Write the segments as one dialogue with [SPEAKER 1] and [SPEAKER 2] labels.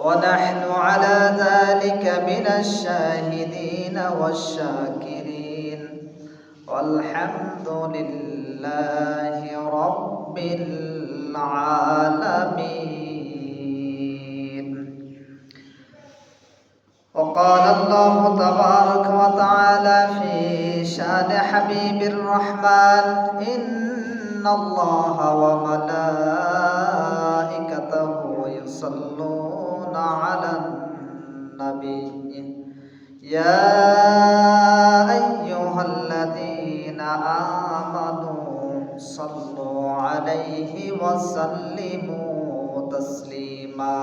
[SPEAKER 1] ونحن على ذلك من الشاهدين والشاكرين والحمد لله رب العالمين. وقال الله تبارك وتعالى في شان حبيب الرحمن: إن الله وملائكته يصلون على النبي يا أيها الذين آمنوا صلوا عليه وسلموا تسليما.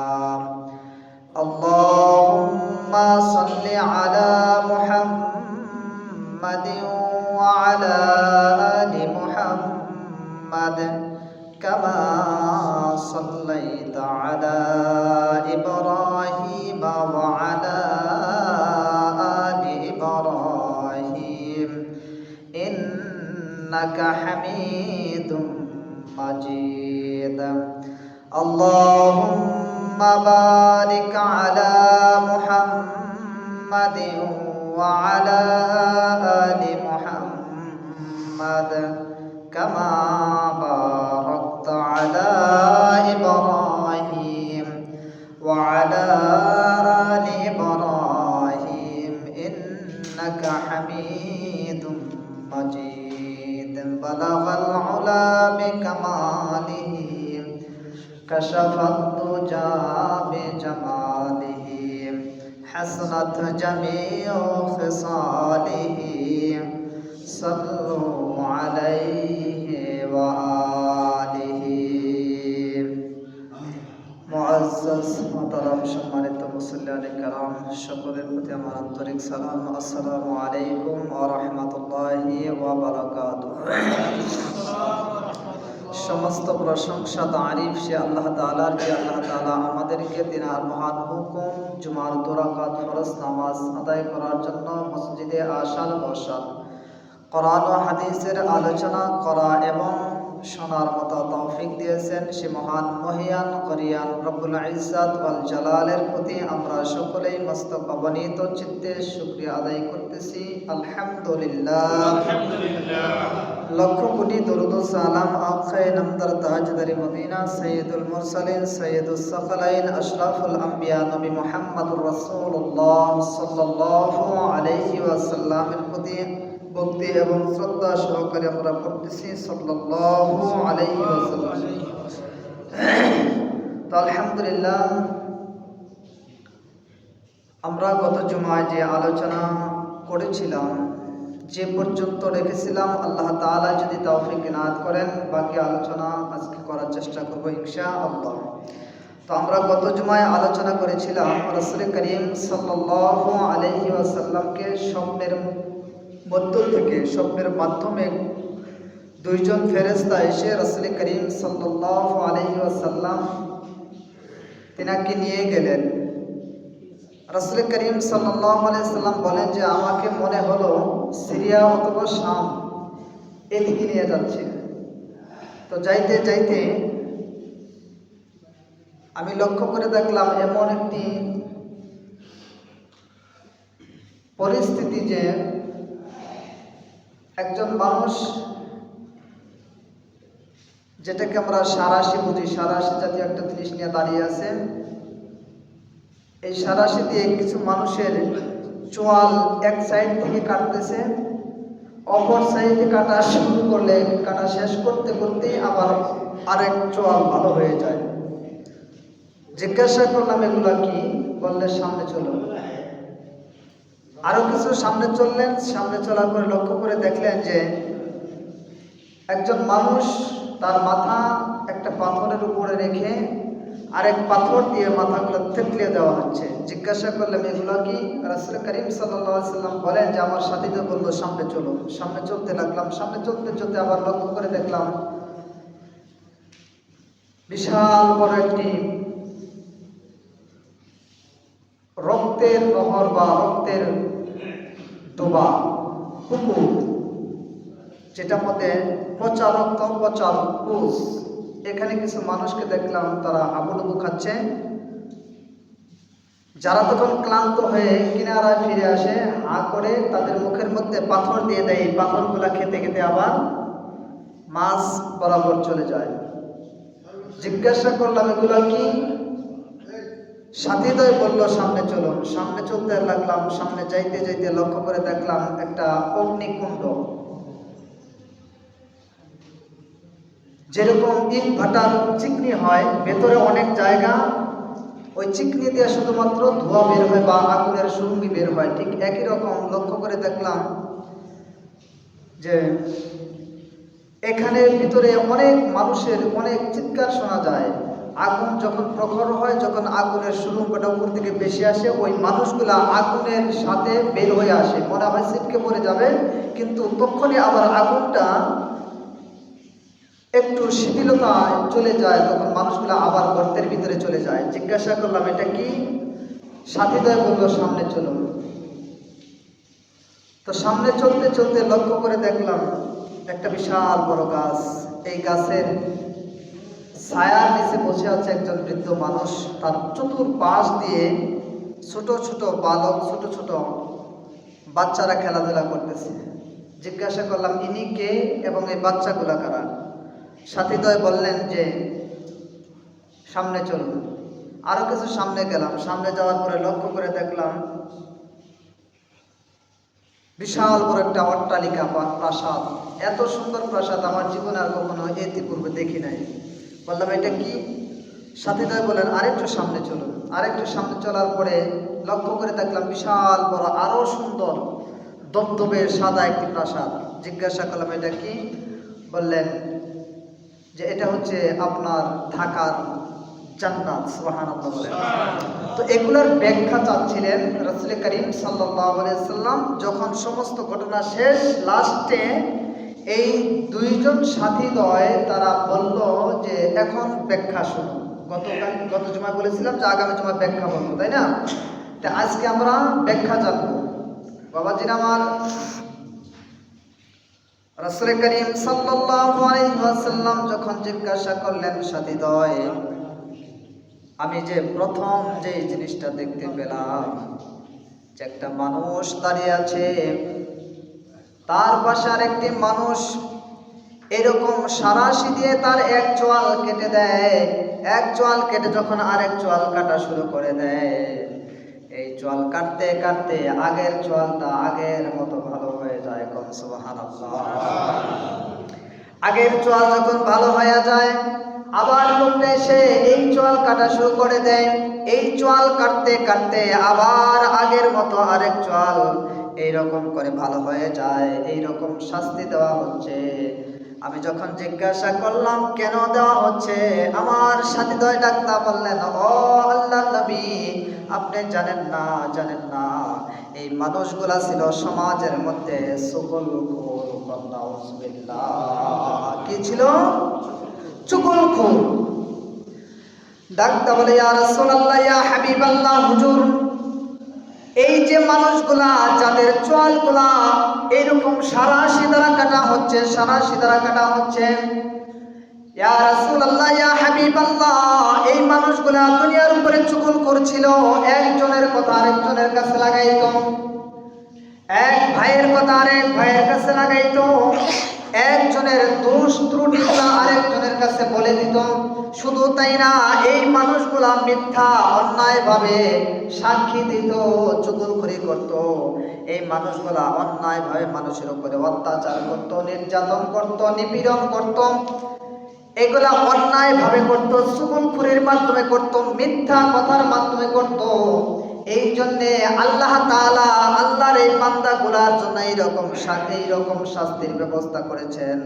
[SPEAKER 1] اللهم صل على محمد وعلى آل محمد كما صليت على إبراهيم وعلى آل إبراهيم إنك حميد مجيد. اللهم بارك على محمد وعلى آل محمد كما باركت على إبراهيم وعلى آل إبراهيم إنك حميد مجيد. بلغ العلا بكماله كشف الدجى بجماله حسنت جميع خصاله صلوا عليه وآله. মুআজ্জাজ মোহতারাম সম্মানিত মুসল্লিয়ানে কেরাম, সকলের প্রতি আমার আন্তরিক সালাম। আসসালামু আলাইকুম ওয়া রাহমাতুল্লাহি ওয়া বারাকাতুহু। সমস্ত প্রশংসা তারিফ সে আল্লাহ তাআলার, যে আল্লাহ তাআলা আমাদেরকে তিনার মহান হুকুম জুমার 2 রাকাত ফরজ নামাজ আদায় করার জন্য মসজিদে আসার বসার, কোরআন ও হাদিসের আলোচনা করা এবং শোনার মতো তৌফিক দিয়েছেন। সে মহান মহিয়ান করিয়ান রব্বুল ইজ্জত ওয়াল জালালের প্রতি আমরা সকলেই মস্তক অবনীত চিত্তে শুকরিয়া আদায় করতেছি। আলহামদুলিল্লাহ। লক্ষ কোটি দরুদ ও সালাম আখায়ে নামদার তাজদারি মদিনা সাইয়্যিদুল মুরসালিন সাইয়্যিদুস সাকালাইন আশরাফুল আম্বিয়া নবী মুহাম্মদুর রাসূলুল্লাহ সাল্লাল্লাহু আলাইহি ওয়াসাল্লামের প্রতি ভক্তি এবং শ্রদ্ধা সহকারে আমরা পড়তেছি সাল্লাল্লাহু আলাইহি ওয়াসাল্লাম। তো আলহামদুলিল্লাহ, আমরা গত জুমায় যে আলোচনা করেছিলাম, যে পর্যন্ত রেখেছিলাম, আল্লাহ তাআলা যদি তৌফিক ইনায়াত করেন বাকি আলোচনা আজকে করার চেষ্টা করব ইনশাআল্লাহ। তো আমরা গত জুমায় আলোচনা করেছিলাম রাসূল করিম সাল্লাল্লাহু আলাইহি ওয়াসাল্লামকে স্বপ্নের মধ্য থেকে, স্বপ্নের মাধ্যমে দুইজন ফেরেশতা এসে রাসূল করিম সাল্লাল্লাহু আলাইহি ওয়াসাল্লাম তিনাকে নিয়ে গেলেন। রাসূল করিম সাল্লাল্লাহু আলাইহি ওয়াসাল্লাম বলেন যে আমাকে মনে হলো সিরিয়া অথবা শাম এদিকে নিয়ে যাচ্ছে। তো যাইতে যাইতে আমি লক্ষ্য করে দেখলাম এমন একটি পরিস্থিতি যে একজন মানুষ, যেটাকে আমরা সারাশি বুঝি, সারাশি জাতীয় একটা জিনিস নিয়ে দাঁড়িয়ে আছে। এই সারাশি দিয়ে কিছু মানুষের চোয়াল এক সাইড থেকে কাটতেছে, অপর সাইডে কাটা শুরু করলে কাটা শেষ করতে করতে আবার আরেক চোয়াল ভালো হয়ে যায়। জিজ্ঞাসা করলাম এগুলা কি? বললে সামনে চলো। আরো কিছু সামনে চললেন। সামনে চলার পরে লক্ষ্য করে দেখলেন যে একজন মানুষ তার মাথা একটা পাথরের উপরে রেখে আরেক পাথর দিয়ে মাথাগুলো থেতলে দেওয়া হচ্ছে। জিজ্ঞাসা করলাম এগুলো কি? রাসূল করিম সাল্লাল্লাহু আলাইহি ওয়াসাল্লাম বলেন যে আমার সাথীদের বলল সামনে চলো। সামনে চলতে লাগলাম। সামনে চলতে চলতে আবার লক্ষ্য করে দেখলাম বিশাল বড় একটি রক্তের নহর বা রক্তের ডোবা পুকুর, যেটার মধ্যে পচা রক্ত, পচা পুষ। এখানে কিছু মানুষকে দেখলাম তারা হাবুডুবু খাচ্ছে। যারা তখন ক্লান্ত হয়ে কিনারায় ফিরে আসে, হা করে তাদের মুখের মধ্যে পাথর দিয়ে দেয়। এই পাথরগুলা খেতে খেতে আবার মাছ বরাবর চলে যায়। জিজ্ঞাসা করলাম এগুলা কি? সাথীদ্বয় বলল, সামনে চলুন। সামনে চলতে লাগলাম। সামনে যাইতে যাইতে লক্ষ্য করে দেখলাম একটা অগ্নিকুণ্ড। যেরকম ইট ভাটার চিকনি হয়, ভেতরে অনেক জায়গা, ওই চিকনি দিয়ে শুধুমাত্র ধোঁয়া বের হয় বা আগুনের সুরঙ্গি বের হয়, ঠিক একই রকম লক্ষ্য করে দেখলাম যে এখানের ভিতরে অনেক মানুষের অনেক চিৎকার শোনা যায়। আগুন যখন প্রখর হয়, যখন আগুনের সুরঙ্গটা উপর থেকে বেশি আসে, ওই মানুষগুলা আগুনের সাথে বের হয়ে আসে, মনে হয় ছিটকে পড়ে যাবে, কিন্তু তখনই আবার আগুনটা একটু শিথিলতায় চলে যায়, তখন মানুষগুলা আবার গর্তের ভিতরে চলে যায়। জিজ্ঞাসা করলাম এটা কি? সাথীদ্বয় বলল, সামনে চলুন। তো সামনে চলতে চলতে লক্ষ্য করে দেখলাম একটা বিশাল বড় গাছ। এই গাছের ছায়ার নিচে বসে আছে একজন বৃদ্ধ মানুষ। তার চতুর্পাশ দিয়ে ছোট ছোট বালক, ছোট ছোট বাচ্চারা খেলাধুলা করতেছে। জিজ্ঞাসা করলাম ইনি কে এবং এই বাচ্চাগুলা কারা? সাথীদ্বয় বললেন যে সামনে চলুন। আরো কিছু সামনে গেলাম। সামনে যাওয়ার পরে লক্ষ্য করে দেখলাম বিশাল বড় একটা অট্টালিকা বা প্রাসাদ। এত সুন্দর প্রাসাদ আমার জীবনে আর কখনো ইতিপূর্বে দেখি নাই। বললাম এটা কি? সাথীদ্বয় বলেন আরেকটু সামনে চলুন। আরেকটু সামনে চলার পরে লক্ষ্য করে দেখলাম বিশাল বড় আরো সুন্দর দবদবে সাদা একটি প্রাসাদ। জিজ্ঞাসা করলাম এটা কি? বললেন যে এটা হচ্ছে আপনার থাকার জান্নাত। সুবহানাল্লাহ বলেন। তো এগুলোর ব্যাখ্যা চাচ্ছিলেন রাসূল করিম সাল্লাল্লাহু আলাইহি সাল্লাম। যখন সমস্ত ঘটনা শেষ, লাস্টে এই দুইজন সাথীদ্বয় তারা বলল যে এখন ব্যাখ্যা শুনুন। গত জুমায় বলেছিলাম যে আগামী জুমায় ব্যাখ্যা বলবো, তাই না? তা আজকে আমরা ব্যাখ্যা জানবো। বাবাজির আমার, রাসূল করিম সাল্লাল্লাহু আলাইহি ওয়াসাল্লাম যখন জিজ্ঞাসা করলেন সাথীদ্বয়, আমি যে প্রথম যে জিনিসটা দেখতে পেলাম যে একটা মানুষ দাঁড়িয়ে আছে, তার পাশে আরেকটি মানুষ এরকম সারাশি দিয়ে তার এক চোয়াল কেটে দেয়। এক চোয়াল কেটে যখন আরেক চোয়াল কাটা শুরু করে দেয়, এই চোয়াল কাটতে কাটতে আগের চোয়ালটা আগের মতো ভালো হয়ে যায়। কোন সুবহানাল্লাহ। আগের চোয়াল যখন ভালো হয়ে যায়, আবার লোকটা এসে এই চোয়াল কাটা শুরু করে দেয়। এই চোয়াল কাটতে কাটতে আবার আগের মতো আরেক চোয়াল এইরকম করে ভালো হয়ে যায়। এইরকম শাস্তি দেওয়া হচ্ছে। আমি যখন জিজ্ঞাসা করলাম কেন দেওয়া হচ্ছে, আমার সাথীদ্বয় ডাক্তার বললেন, ও আল্লাহর নবী, আপনি জানেন না, জানেন না, এই মানুষগুলা ছিল সমাজের মধ্যে চুগলখোর। কি ছিল? চুগলখোর। ডাক্তার বলে, ইয়া রাসূলুল্লাহ, ইয়া হাবিবাল্লাহ, হুজুর, এই যে মানুষগুলা যাদের চোয়ালগুলা এরকম সারাশি দ্বারা কাটা হচ্ছে, সারাশি দ্বারা কাটা হচ্ছে, ইয়া রাসূলুল্লাহ, ইয়া হাবিবাল্লাহ, এই মানুষগুলা দুনিয়ার উপরে চুগলখোর ছিল। একজনের কথা আরেকজনের কাছে লাগাইতো, এক ভাইয়ের কথা আরেক ভাইয়ের কাছে লাগাইতো, একজনের দোষ ত্রুটিগুলা আরেকজনের কাছে বলে দিত। শুধু তাই না, এই মানুষগুলা মিথ্যা অন্যায়ভাবে সাক্ষী দিত, চুগলখড়ি করত। এই মানুষগুলা অন্যায়ভাবে মানুষের উপরে অত্যাচার করত, নির্যাতন করত, নিপীড়ন করত। এগুলা অন্যায়ভাবে করত, চুগলখড়ির মাধ্যমে করত, মিথ্যা কথার মাধ্যমে করত। এই জন্যে আল্লাহ তাআলা আল্লাহর এই বান্দাগুলার জন্য এইরকম শাস্তির ব্যবস্থা করেছেন।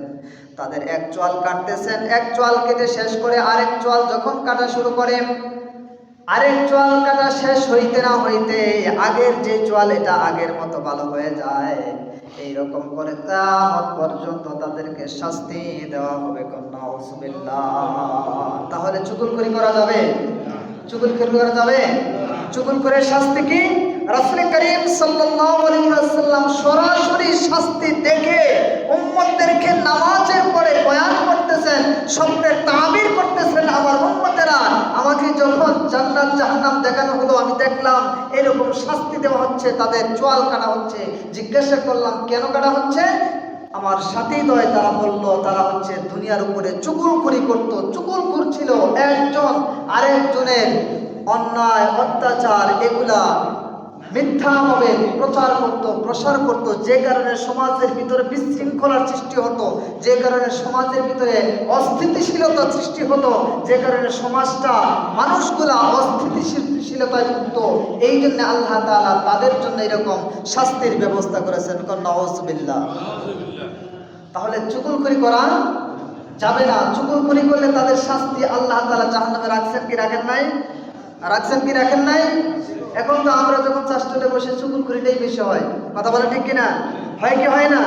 [SPEAKER 1] তাদের এক চোয়াল কাটতেছেন, এক চোয়াল কেটে শেষ করে আরেক চোয়াল যখন কাটা শুরু করে, আরেক চোয়াল কাটা শেষ হইতে না হইতে আগের যে চোয়াল এটা আগের মতো ভালো হয়ে যায়। এইরকম করে কিয়ামত পর্যন্ত তাদেরকে শাস্তি দেওয়া হবে। তাহলে চুগলখড়ি করা যাবে? চুগলখড়ি করা যাবে? চুগলখড়ির শাস্তি কি? রাসূল করিম সাল্লাল্লাহু আলাইহি ওয়াসাল্লাম সরাসরি শাস্তি দেখে উম্মতদেরকে নামাজের পরে বয়ান করতেছেন, স্বপ্নের তাবির করতেছেন। আমার উম্মতেরা আমাকে আমাকে যখন জান্নাত জাহান্নাম দেখানো হলো, আমি দেখলাম এরকম শাস্তি দেওয়া হচ্ছে, তাদের চোয়াল কাটা হচ্ছে। জিজ্ঞাসা করলাম কেন কাটা হচ্ছে? আমার সাথেই দয় তারা বলল তারা হচ্ছে দুনিয়ার উপরে চুগলখড়ি করত, চুগলখোর ছিল, একজন আরেকজনের অন্যায় অত্যাচার এগুলা মিথ্যাভাবে প্রচার করত, প্রসার করত, যে কারণে সমাজের ভিতরে বিশৃঙ্খলার সৃষ্টি হতো, যে কারণে সমাজের ভিতরে অস্থিতিশীলতা সৃষ্টি হতো, যে কারণে সমাজটা মানুষগুলা অস্থিতিশীলতায় ভুগত। এই জন্য আল্লাহ তাআলা তাদের জন্য এরকম শাস্তির ব্যবস্থা করেছেন। নাউযুবিল্লাহ। তাহলে চুগলখড়ি করা যাবে না। চুগলখড়ি করলে তাদের শাস্তি আল্লাহ তাআলা জাহান্নামে রাখছেন কি রাখেন নাই? রাখছেন কি রাখেন নাই? এখন তো আমরা যখন চাষটলে বসে চুগলখড়িটাই বেশি হয়, কথা বলে ঠিক কিনা? হয় কি হয় না?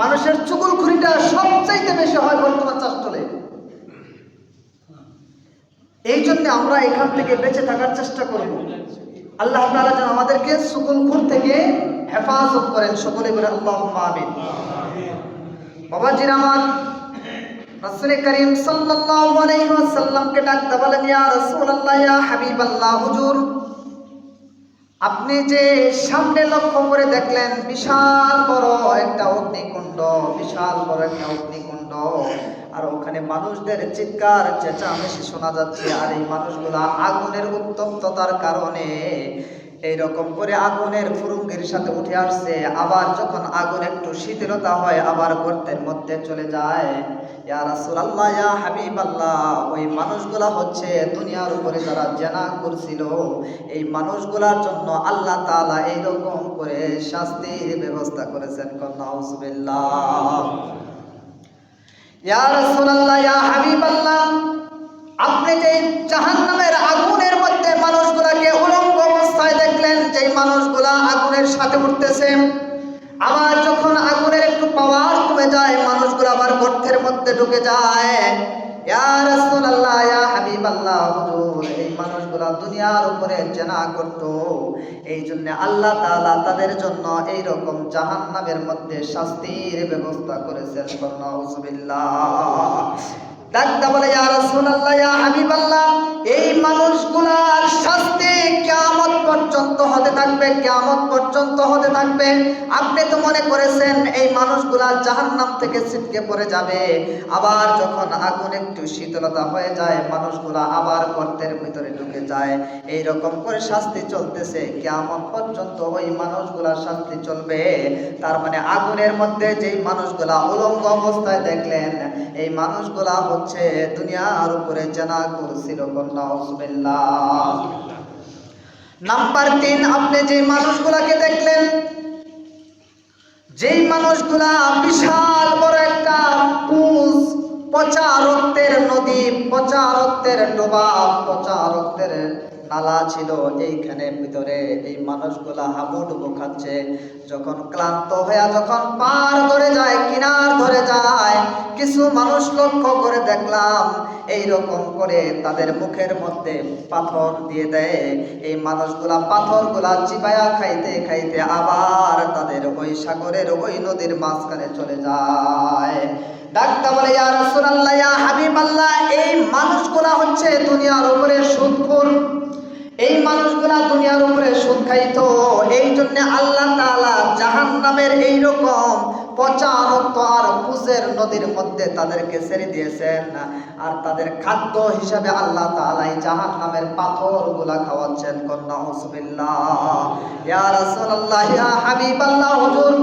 [SPEAKER 1] মানুষের চুগলখড়িটা সবচাইতে বেশি হয় বর্তমান চাষটলে। এই জন্য আমরা এখান থেকে বেঁচে থাকার চেষ্টা করব। আল্লাহ তাআলা যেন আমাদেরকে চুগলখোর থেকে হেফাজত করেন। সকলে বলে আল্লাহুম্মা আমিন। বাবাজির আমার, রাসূল করিম সাল্লাল্লাহু আলাইহি ওয়াসাল্লামকে ডাকতে বলেন, ইয়া রাসূলুল্লাহ, ইয়া হাবিবাল্লাহ, হুজুর আপনি যে সামনে লক্ষ্য করে দেখলেন বিশাল বড় একটা অগ্নিকুণ্ড, বিশাল বড় একটা অগ্নিকুণ্ড, আর ওখানে মানুষদের চিৎকার চেঁচামেচি শোনা যাচ্ছে, আর এই মানুষগুলা আগুনের উত্তপ্ততার কারণে এইরকম করে আগুনের ফুরুঙ্গির সাথে উঠে আসছে, আবার যখন আগুন একটু শিথিলতা হয় আবার গর্তের মধ্যে চলে যায়। ইয়া রাসূলুল্লাহ, ইয়া হাবিবাল্লাহ, ওই মানুষগুলা হচ্ছে দুনিয়ার উপরে যারা জিনা করছিল, এই মানুষগুলার জন্য আল্লাহ তাআলা এইরকম করে শাস্তির ব্যবস্থা করেছেন। নাউযুবিল্লাহ। ইয়া রাসূলুল্লাহ, ইয়া হাবিবাল্লাহ, আপনি যে জাহান্নামের আগুনের মধ্যে মানুষগুলাকে উলঙ্গ অবস্থায় দেখলেন, যে মানুষগুলা আগুনের সাথে উঠতেছে, আবার যখন আগুনের একটু পাওয়ার কমে যায় মানুষগুলো আবার গর্তের মধ্যে ঢুকে যায়। ইয়া রাসূলুল্লাহ, ইয়া হাবিবাল্লাহ, হুজুর এই মানুষগুলা দুনিয়ার উপরে জিনা করত, এই জন্য আল্লাহ তাআলা তাদের জন্য এই রকম জাহান্নামের মধ্যে শাস্তির ব্যবস্থা করেছেন। নাউযুবিল্লাহ। ডাকতে বলে, ইয়া রাসূলুল্লাহ, ইয়া হাবিবাল্লাহ, এই মানুষগুলার শাস্তি কিয়ামত পর্যন্ত হতে থাকবে, কিয়ামত পর্যন্ত হতে থাকবে। আপনি তো মনে করেছেন এই মানুষগুলা জাহান্নাম থেকে ছিটকে পড়ে যাবে, আবার যখন আগুন একটু শীতলতা হয়ে যায় মানুষগুলা আবার গর্তের ভিতরে ঢুকে যায়। এই রকম করে শাস্তি চলতেছে কিয়ামত পর্যন্ত, ওই মানুষগুলার শাস্তি চলবে। তার মানে আগুনের মধ্যে যেই মানুষগুলা উলঙ্গ অবস্থায় দেখলেন, এই মানুষগুলা হচ্ছে দুনিয়ার উপরে জিনা করছিল। নাউযুবিল্লাহ। নাম্বার 3, আপনি যে মানুষগুলাকে দেখলেন, যেই মানুষগুলা বিশাল বড় একটা পুজ, পচা রক্তের নদী, পচা রক্তের ডোবা, পচা রক্তের নালা ছিল, এইখানে ভিতরে এই মানুষগুলা হাবুডুবু খাচ্ছে। যখন ক্লান্ত হয়ে যখন পার ধরে যায়, কিনার ধরে যায়, কিছু মানুষ লক্ষ্য করে দেখলাম এই রকম করে তাদের মুখের মধ্যে পাথর দিয়ে দেয়। এই মানুষগুলা পাথরগুলা চিবায়া খাইতে খাইতে আবার তাদের ওই সাগরের ওই নদীর মাঝখানে চলে যায়। ডাকতে বলে, ইয়া রাসূলুল্লাহ, ইয়া হাবিবাল্লাহ, এই মানুষগুলা হচ্ছে দুনিয়ার উপরে সুদখোর, এই মানুষগুলা দুনিয়ার উপরে সুদ খাইতো। এই জন্য আল্লাহ তাআলা জাহান্নামের এইরকম পচা রক্ত আর পুজের নদীর মধ্যে তাদেরকে ছেড়ে দিয়েছেন, আর তাদের খাদ্য হিসাবে আল্লাহ তাআলা এই জাহান্নামের পাথরগুলা খাওয়াচ্ছেন। নাউযুবিল্লাহ। ইয়া রাসূলুল্লাহ, ইয়া হাবিবাল্লাহ, হুজুর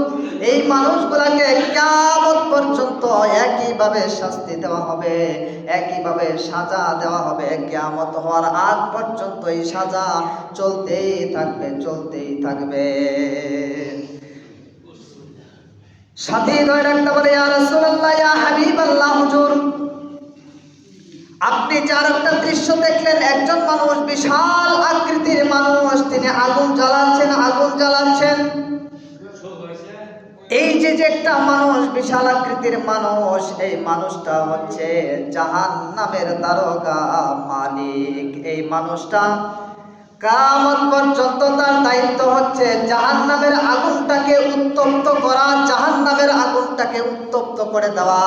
[SPEAKER 1] এই মানুষগুলাকে কিয়ামত পর্যন্ত একইভাবে শাস্তি দেওয়া হবে, একইভাবে সাজা দেওয়া হবে। কিয়ামত হওয়ার আগ পর্যন্ত এই সাজা চলতেই থাকবে, চলতেই থাকবে। সাথী দয় রাখতে বলে, ইয়া রাসূলুল্লাহ, ইয়া হাবিবাল্লাহ, হুজুর আপনি যে আরেকটা দৃশ্য দেখলেন, একজন মানুষ বিশাল আকৃতির মানুষ, তিনি আগুন জ্বালাচ্ছেন, আগুন জ্বালাচ্ছেন। এই যে একটা মানুষ বিশাল আকৃতির মানুষ, এই মানুষটা হচ্ছে জাহান্নামের দারোগা মালিক। এই মানুষটা কিয়ামত পর্যন্ত তার দায়িত্ব হচ্ছে জাহান্নামের আগুনটাকে উত্তপ্ত করা, জাহান্নামের আগুনটাকে উত্তপ্ত করে দেওয়া।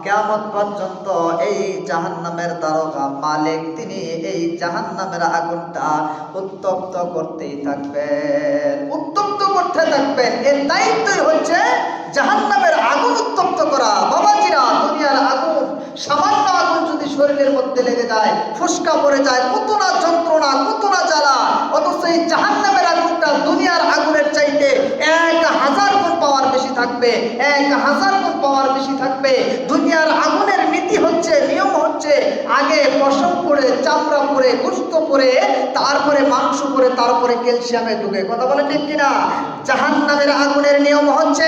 [SPEAKER 1] কিয়ামত পর্যন্ত এই জাহান্নামের দারোগা মালিক তিনি এই জাহান্নামের আগুনটা উত্তপ্ত করতেই থাকবেন, উত্তপ্ত করতে থাকবেন। এর দায়িত্বই হচ্ছে জাহান্নামের আগুন উত্তপ্ত করা। বাবাজিরা, দুনিয়ার আগুন, সামান্য আগুন যদি শরীরের মধ্যে লেগে যায়, ফুসকা পড়ে যায়, কত না যন্ত্রণা, কত না জ্বালা। অথচ এই জাহান্নামের আগুনটা দুনিয়ার আগুনের চাইতে 1000 গুণ পাওয়ার বেশি থাকবে, 1000 গুণ পাওয়ার বেশি থাকবে। দুনিয়ার আগুনের নীতি হচ্ছে, নিয়ম হচ্ছে, আগে পশম পড়ে, চামড়া পড়ে, গোশত পড়ে, তারপরে মাংস পড়ে, তারপরে ক্যালসিয়ামে ঢুকে। কথা বলে ঠিক কিনা? জাহান্নামের আগুনের নিয়ম হচ্ছে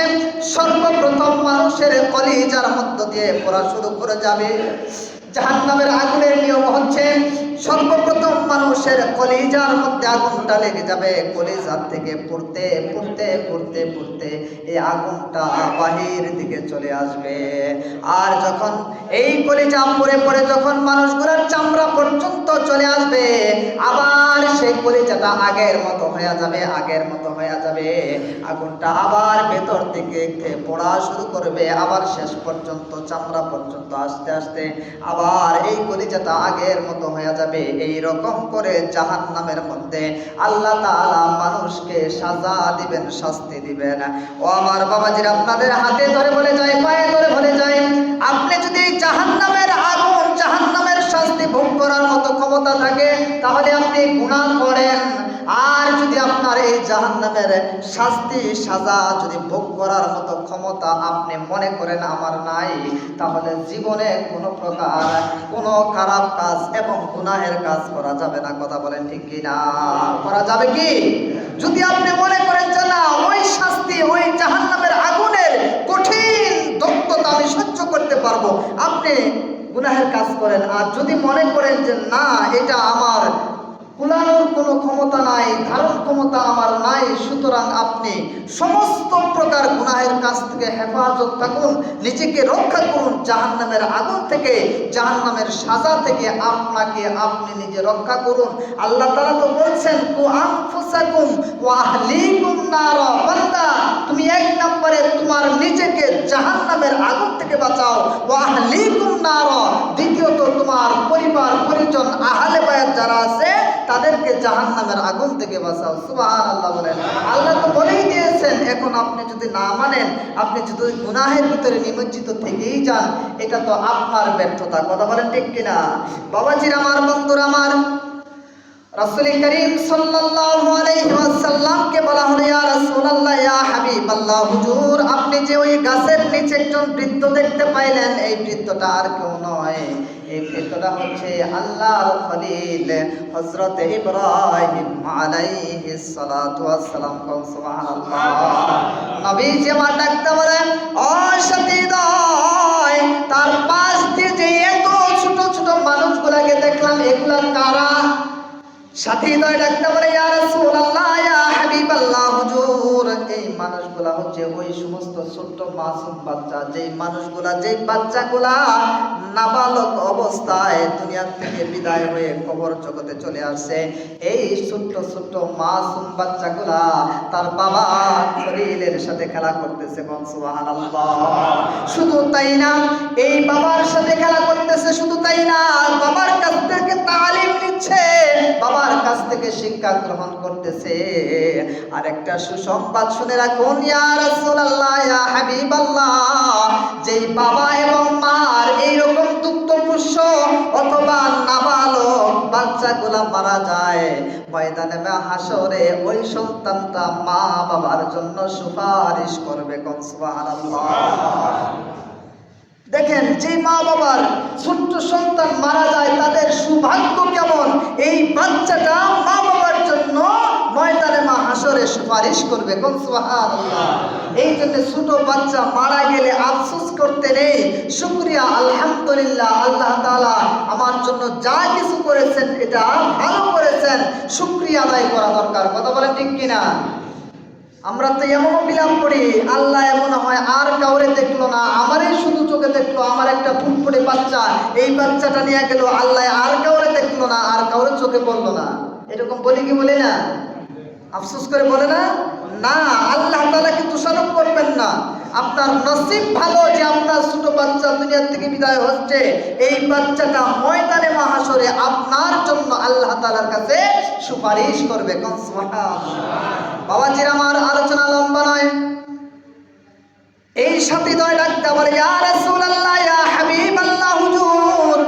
[SPEAKER 1] সর্বপ্রথম মানুষের কলিজার মধ্য দিয়ে পড়া শুরু করে যাবে। জাহান্নামের আগুনের নিয়ম হচ্ছে সর্বপ্রথম মানুষের কলিজার মধ্যে আগুনটা লেগে যাবে। কলিজার থেকে পড়তে পড়তে পড়তে পড়তে এই আগুনটা বাহির দিকে চলে আসবে। আর যখন এই কলিজা পড়ে পড়ে যখন মানুষগুলোর চামড়া পর্যন্ত চলে আসবে, আবার সেই কলিজাটা আগের মতো হয়ে যাবে, আগের মতো হয়ে যাবে। আগুনটা আবার ভেতর থেকে পড়া শুরু করবে, আবার শেষ পর্যন্ত চামড়া পর্যন্ত আস্তে আস্তে আবার এই কলিজাটা আগের মতো হয়ে যাবে। এই রকম করে জাহান্নামের মধ্যে আল্লাহ তাআলা মানুষকে সাজা দিবেন, শাস্তি দিবেন। ও আমার বাবাজিরা, আপনাদের হাতে ধরে বলে যায়, পায়ে ধরে বলে যায়, আপনি যদি জাহান্নামের আগুন, জাহান্নামের শাস্তি ভোগ করার মতো ক্ষমতা থাকে, তাহলে আপনি গুনাহ করেন। আর যদি আপনার এই জাহান্নামের শাস্তি, সাজা যদি ভোগ করার মতো ক্ষমতা আপনি মনে করেন আমার নাই, তাহলে জীবনে কোনো প্রকার কোনো খারাপ কাজ এবং গুনাহের কাজ করা যাবে না। কথা বলেন ঠিক কি না? করা যাবে কি? যদি আপনি মনে করেন যে না, ওই শাস্তি, ওই জাহান্নামের আগুনের কঠিন দগ্ধতা আমি সহ্য করতে পারবো, আপনি গুনাহের কাজ করেন। আর যদি মনে করেন যে না, এটা আমার কুলানোর কোনো ক্ষমতা নাই, ধারণ ক্ষমতা আমার নাই, সুতরাং আপনি সমস্ত প্রকার গুনাহের কাছ থেকে হেফাজত থাকুন, নিজেকে রক্ষা করুন জাহান্নামের আগুন থেকে, জাহান্নামের সাজা থেকে আপনাকে আপনি নিজে রক্ষা করুন। আল্লাহ তাআলা তো বলছেন, কু আনফুসাকুম ওয়া আহলিকুম নার। বান্দা, তুমি এক নম্বরে তোমার নিজেকে জাহান্নামের আগুন থেকে বাঁচাও, ওয়া আহলিকুম নার, দ্বিতীয়ত তোমার পরিবার পরিজন, আহলে বায়াত যারা আছে তাদেরকে জাহান্নামের আগুন থেকে বাঁচাও। সুবহানাল্লাহ বলেন। আল্লাহ তো বলেই দিয়েছেন। এখন আপনি যদি না মানেন, আপনি যদি গুনাহের ভিতরে নিমজ্জিত থেকেই যান, এটা তো আপনার ব্যর্থতা। কথা বলেন ঠিক কিনা? বাবাজির আমার, বন্ধুরা আমার, রাসূল করিম সাল্লাল্লাহু আলাইহি ওয়াসাল্লামকে বলা হলো, ইয়া রাসূলুল্লাহ, ইয়া হাবিবাল্লাহ, হুজুর, আপনি যে ওই গাছের নিচে একজন বৃদ্ধ দেখতে পাইলেন, এই বৃদ্ধটা আর কেউ নয়, এই বৃদ্ধটা হচ্ছে আল্লাহর খলিল হযরত ইব্রাহিম আলাইহিস সালাতু ওয়াস সালাম। সুবহানাল্লাহ। নবীজি আমার ডাকতে বলেন, ও সাথীদ্বয়, তার পাশ দিয়ে যে এত ছোট ছোট মানুষগুলাকে দেখলাম, এগুলা কারা? সাথীদ্বয় ডাকতে বলে, ইয়া রাসূলুল্লাহ, ইয়া হাবিবাল্লাহ, হুজুর, এই মানুষগুলা হচ্ছে ওই সমস্ত ছোট্ট মাসুম বাচ্চা, যেই মানুষগুলা, যেই বাচ্চাগুলা নাবালক অবস্থায় দুনিয়া থেকে বিদায় হয়ে কবর জগতে চলে আসে। এই ছোট্ট ছোট্ট মাসুম বাচ্চাগুলা তার বাবা খলিলের সাথে খেলা করতেছে। সুবহানাল্লাহ। শুধু তাই না, এই বাবার সাথে খেলা করতেছে, শুধু তাই না, বাবার কাছ থেকে তালিম নিচ্ছে, বাবার কাছ থেকে শিক্ষা গ্রহণ করতেছে। আর একটা সুসংবাদ শুনে রাখুন, ইয়া রাসূলুল্লাহ, ইয়া হাবিবাল্লাহ, যেই বাবা এবং মার এইরকম দুগ্ধপুষ্য অথবা নাবালক বাচ্চাগুলা মারা যায়, ময়দানে হাসরে ওই সন্তানটা মা বাবার জন্য সুপারিশ করবে। সুবহানাল্লাহ। দেখেন, যে মা বাবার ছোট্ট সন্তান মারা যায়, তাদের সৌভাগ্য কেমন। এই বাচ্চাটা মা বাবার জন্য ময়দানে হাসরে সুপারিশ করবে। সুবহানাল্লাহ। এই জন্য ছোট বাচ্চা মারা গেলে আফসোস করতে নেই, শুকরিয়া, আলহামদুলিল্লাহ, আল্লাহ তাআলা আমার জন্য যা কিছু করেছেন এটা ভালো করেছেন, শুকরিয়া আদায় করা দরকার। কথা বলেন ঠিক কিনা? আমরা তো এমনও বিলাপ করি, আল্লাহ এমন হয় আর কাউরে দেখলো না, আমারই শুধু চোখে দেখলো, আমার একটা ফুটফুটে বাচ্চা, এই বাচ্চাটা নিয়ে গেল, আল্লাহ আর কাউরে দেখলো না, আর কাউরে চোখে পড়লো না। এরকম বলি কি বলে না? আফসোস করে বলে না? না, আল্লাহ তাআলাকে দোষারোপ করবেন না। আপনার নসিব ভালো যে আপনার ছোট বাচ্চা দুনিয়া থেকে বিদায় হচ্ছে, এই বাচ্চাটা ময়দানে মাহশরে আপনার জন্য আল্লাহ তাআলার কাছে সুপারিশ করবে। কোন সুবহানাল্লাহ। বাবাজির আমার, আলোচনা লম্বা নয়, এই সাথে দয় ডাকতে বলে, ইয়া রাসূলুল্লাহ, ইয়া হাবিবাল্লাহ, হুজুর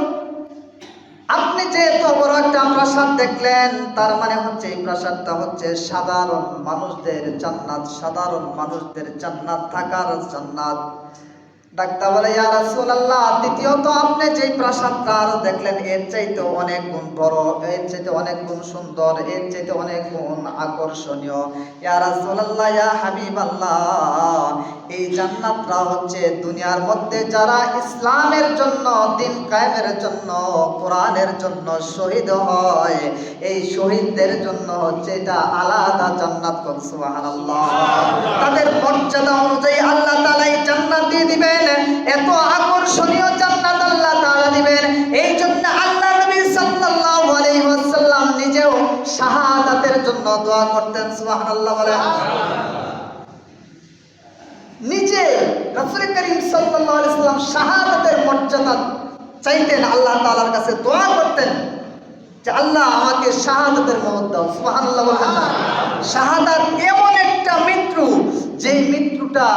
[SPEAKER 1] আপনি যে এত বড় একটা প্রাসাদ দেখলেন, তার মানে হচ্ছে এই প্রাসাদটা হচ্ছে সাধারণ মানুষদের জান্নাত, সাধারণ মানুষদের জান্নাত, থাকার জান্নাত। ডাক্তার বলে, ইয়া রাসূলুল্লাহ, দ্বিতীয়ত আপনি যে প্রাসাদটা আরো দেখলেন এর চাইতে অনেক গুণ বড়, এর চাইতে অনেক গুণ সুন্দর, এর চাইতে অনেক গুণ আকর্ষণীয়। ইয়া রাসূলুল্লাহ, ইয়া হাবিবাল্লাহ, এই জান্নাতটা হচ্ছে দুনিয়ার মধ্যে যারা ইসলামের জন্য, দিন কায়েমের জন্য, কোরআনের জন্য শহীদ হয়, এই শহীদদের জন্য হচ্ছে এটা আলাদা জান্নাত। কোন সুবহানাল্লাহ। তাদের মর্যাদা অনুযায়ী আল্লাহ তাআলা এই জান্নাত দিয়ে দিবেন, এত আকর্ষণীয় জান্নাত আল্লাহ তাআলা দিবেন। এই জন্য আল্লাহ নবী সাল্লাল্লাহু আলাইহি ওয়াসাল্লাম নিজেও শাহাদাতের জন্য দোয়া করতেন। সুবহানাল্লাহ বলেন। নিজে রাসূল করিম সাল্লাল্লাহু আলাইহি ওয়াসাল্লাম শাহাদাতের মর্যাদা চাইতেন, আল্লাহ তাআলার কাছে দোয়া করতেন যে আল্লাহ আমাকে শাহাদাতের মওত দাও। সুবহানাল্লাহ বলেন না? শাহাদাত এমন একটা মৃত্যু, যে মৃত্যুটা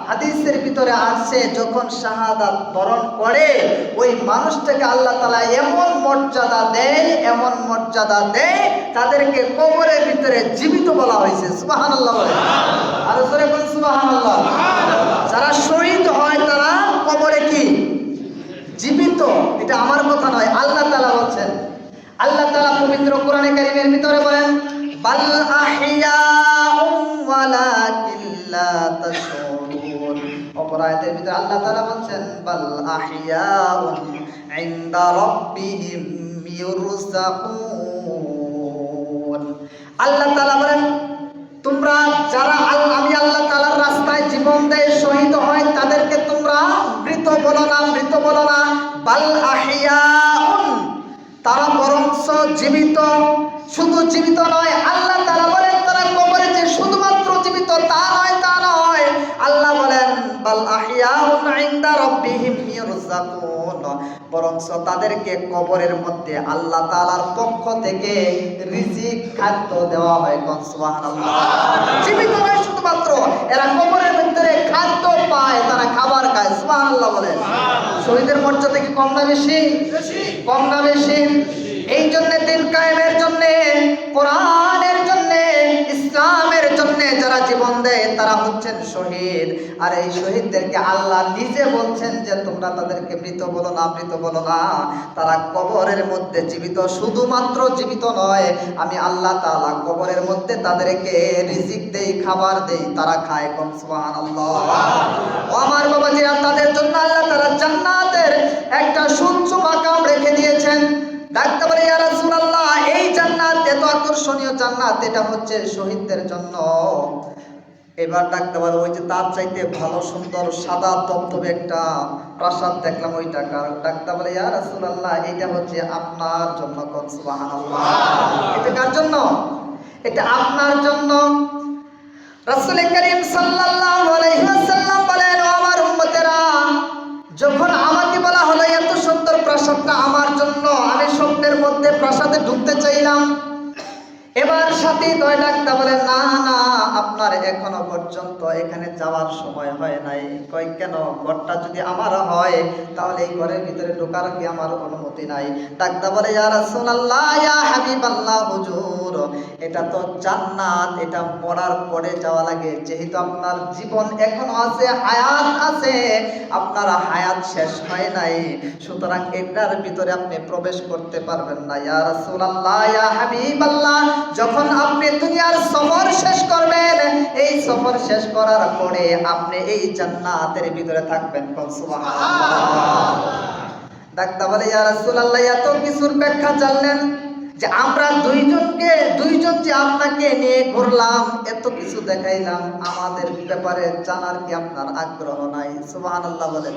[SPEAKER 1] হাদিসের ভিতরে আসছে, যখন শাহাদাত বরণ করে ওই মানুষটাকে আল্লাহ তাআলা এমন মর্যাদা দেয়, এমন মর্যাদা দেয়, তাদেরকে কবরের ভিতরে জীবিত বলা হয়েছে। সুবহানাল্লাহ বলেন। আর জোরে বলেন সুবহানাল্লাহ। যারা শহীদ হয় তারা কবরে কি জীবিত? এটা আমার কথা নয়, আল্লাহ তাআলা বলছেন। আল্লাহ তাআলা পবিত্র কোরআনে কারীমের ভিতরে বলেন, বাল আহইয়াউম ওয়ালাকিন লা তাশউরুন। অপর আয়াতের ভিতরে আল্লাহ তাআলা বলছেন, বাল আহইয়াউম ইনদা রাব্বিহিম ইউরযাকুন। আল্লাহ তাআলা বলেন, তোমরা যারা আমি আল্লাহ তাআলার রাস্তায় জীবন দেয়, শহীদ হয়, তাদেরকে তোমরা মৃত বলো না, মৃত বলো না। বাল আহইয়াউন, তারা বরঞ্চ জীবিত। শুধু জীবিত নয়, আল্লাহ তাআলা বলেন তারা কবরে যে শুধুমাত্র জীবিত তা নয়, তা নয়। আল্লাহ বলেন, বাল আহইয়াউন ইনদা রাব্বিহিম ইউরযাকুন, বরঞ্চ তাদেরকে কবরের মধ্যে আল্লাহ তাআলার পক্ষ থেকে রিজিক, খাদ্য দেওয়া হয়। কোন সুবহানাল্লাহ। জীবিত নয় শুধুমাত্র, এরা কবরের ভিতরে খাদ্য পায়, তারা খাবার খায়। সুবহানাল্লাহ বলেন। শহীদের মর্যাদা কি কম না বেশি? কম না বেশি? এই জন্য দিন কায়েমের জন্য, কোরআনের জন্য, ইসলামের জন্য যারা জীবন দেয় তারা হচ্ছেন শহীদ। আর এই শহীদদেরকে আল্লাহ নিজে বলছেন যে তোমরা তাদেরকে মৃত বলো না, মৃত বলো না। তারা কবরের মধ্যে জীবিত, শুধুমাত্র জীবিত নয়, আমি আল্লাহ তাআলা কবরের মধ্যে তাদেরকে রিজিক দেই, খাবার দেই, তারা খায়। কোন সুবহানাল্লাহ। ও আমার বাবাজিরা, তাদের জন্য আল্লাহ তাআলা জান্নাতের একটা সুউচ্চ মাকাম রেখে দিয়েছেন। ডাকতে বলে, ইয়া রাসূলুল্লাহ, এই জান্নাত এত আকর্ষণীয় জান্নাত, এটা হচ্ছে শহীদদের জন্য। এবার ডাকতে বলে, ওই যে তার চাইতে ভালো সুন্দর সাদা তবতবে একটা প্রাসাদ দেখলাম, ওইটা কার? ডাকতে বলে, ইয়া রাসূলুল্লাহ, এটা হচ্ছে আপনার জন্য। কোন সুবহানাল্লাহ। এটা কার জন্য? এটা আপনার জন্য। রাসূল করিম সাল্লাল্লাহু আলাইহি ওয়াসাল্লাম বলেন, ও আমার উম্মতেরা, যখন আমাকে বলা হলো এত সুন্দর প্রাসাদটা আমার জন্য, আমি স্বপ্নের মধ্যে প্রাসাদে ঢুকতে চাইলাম। এবার সাথে দয় ডাকতে বলে, না না, আপনার এখনো পর্যন্ত এখানে যাওয়ার সময় হয় নাই। কই কেন? ঘরটা যদি আমার হয় তাহলে এই ঘরের ভিতরে ঢোকার কি আমার অনুমতি নাই? ডাকতে বলে, ইয়া রাসূলুল্লাহ, ইয়া হাবিবাল্লাহ, হুজুর, এটা তো জান্নাত, এটা মরার পরে যাওয়া লাগে। যেহেতু আপনার জীবন এখনো আছে, হায়াত আছে, আপনার হায়াত শেষ হয় নাই, সুতরাং এটার ভিতরে আপনি প্রবেশ করতে পারবেন না। ইয়া রাসূলুল্লাহ, ইয়া হাবিবাল্লাহ, যখন আপনি দুনিয়ার সফর শেষ করবেন, এই সফর শেষ করার পরে আপনি এই জান্নাতের ভিতরে থাকবেন। কোন সুবহানাল্লাহ। ডাক্তার বলে, ইয়া রাসূলুল্লাহ, এত কিছুর ব্যাখ্যা জানলেন যে আমরা দুইজন যে আপনাকে নিয়ে ঘুরলাম, এত কিছু দেখাইলাম, আমাদের ব্যাপারে জানার কি আপনার আগ্রহ নাই? সুবহানাল্লাহ বলেন।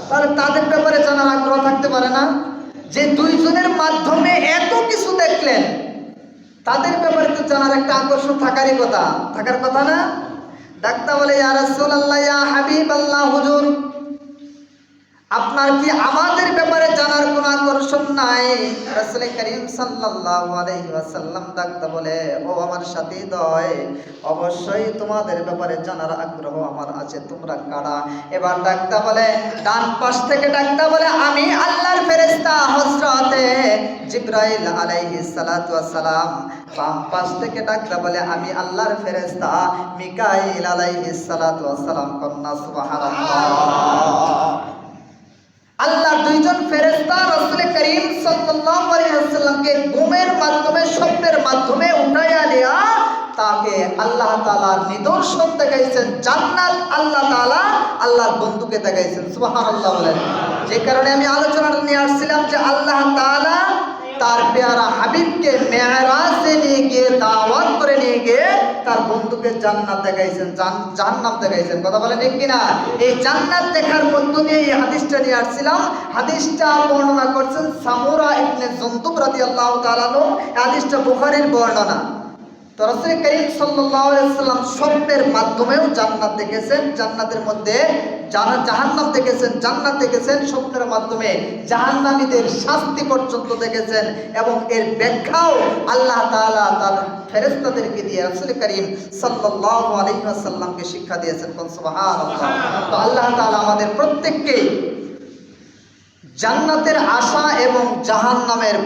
[SPEAKER 1] তাহলে তাদের ব্যাপারে জানার আগ্রহ থাকতে পারে না? যে দুইজনের মাধ্যমে এত কিছু দেখলেন, তাদের ব্যাপারে তো জানার একটা আকর্ষণ থাকার কথা না? ডাক্তার বলে, ইয়া রাসূলুল্লাহ, ইয়া হাবিবাল্লাহ, হুজুর আপনার কি আমাদের ব্যাপারে জানার কোনো আকর্ষণ নাই? রাসূল করিম সাল্লাল্লাহু আলাইহি ওয়াসাল্লাম ডাক্তার বলে, ও আমার সাথী দয়, অবশ্যই তোমাদের ব্যাপারে জানার আগ্রহ আমার আছে। তোমরা কারা? এবার ডাক্তার বলে, ডান পাশ থেকে ডাক্তার বলে, আমি আল্লাহর ফেরেশতা হযরতে জিবরাইল আলাইহিস সালাতু ওয়াস সালাম। বাম পাশ থেকে ডাক্তার বলে, আমি আল্লাহর ফেরেশতা মিকাইল আলাইহিস সালাতু ওয়াস সালাম। কন্যা সুবহানাল্লাহ। আল্লাহর দুইজন ফেরেশতা রাসূল করিম সাল্লাল্লাহু আলাইহি ওয়াসাল্লামকে ঘুমের মাধ্যমে, স্বপ্নের মাধ্যমে উঠাইয়া নিয়া তাকে আল্লাহ তাআলার নিদর্শন দেখাইছেন, জান্নাত আল্লাহ তাআলা আল্লাহর বন্ধুকে দেখাইছেন। সুবহানাল্লাহ বলেন। যে কারণে আমি আলোচনাটা নিয়ে আসছিলাম যে আল্লাহ তাআলা তার পেয়ারা হাবিবকে মেরাজে নিয়ে গিয়ে, দাওয়াত করে নিয়ে গিয়ে তার বন্ধুকে জান্নাত দেখাইছেন, জাহান্নাম দেখাইছেন। কথা বলেন ঠিক কিনা? এই জান্নাত দেখার মধ্য দিয়ে এই হাদিসটা নিয়ে আসছিলাম। হাদিসটা বর্ণনা করছেন সামুরা ইবনে জুনদুব রাদিয়াল্লাহু তাআলা আনহু। এই হাদিসটা বুখারীর বর্ণনা। তো রাসূল করিম সাল্লাল্লাহু আলাইহি ওয়াসাল্লাম স্বপ্নের মাধ্যমেও জান্নাত দেখেছেন, জান্নাতের মধ্যে জাহান্নাম দেখেছেন, জান্নাত দেখেছেন, স্বপ্নের মাধ্যমে জাহান্নামীদের শাস্তি পর্যন্ত দেখেছেন, এবং এর ব্যাখ্যাও আল্লাহ তাআলা তার ফেরেশতাদেরকে দিয়ে রাসূল করিম সাল্লাল্লাহু আলাইহি ওয়াসাল্লামকে শিক্ষা দিয়েছেন। সুবহানাল্লাহ। তো আল্লাহ তাআলা আমাদের প্রত্যেককে জান্নাতের আশা এবং জাহান্নামের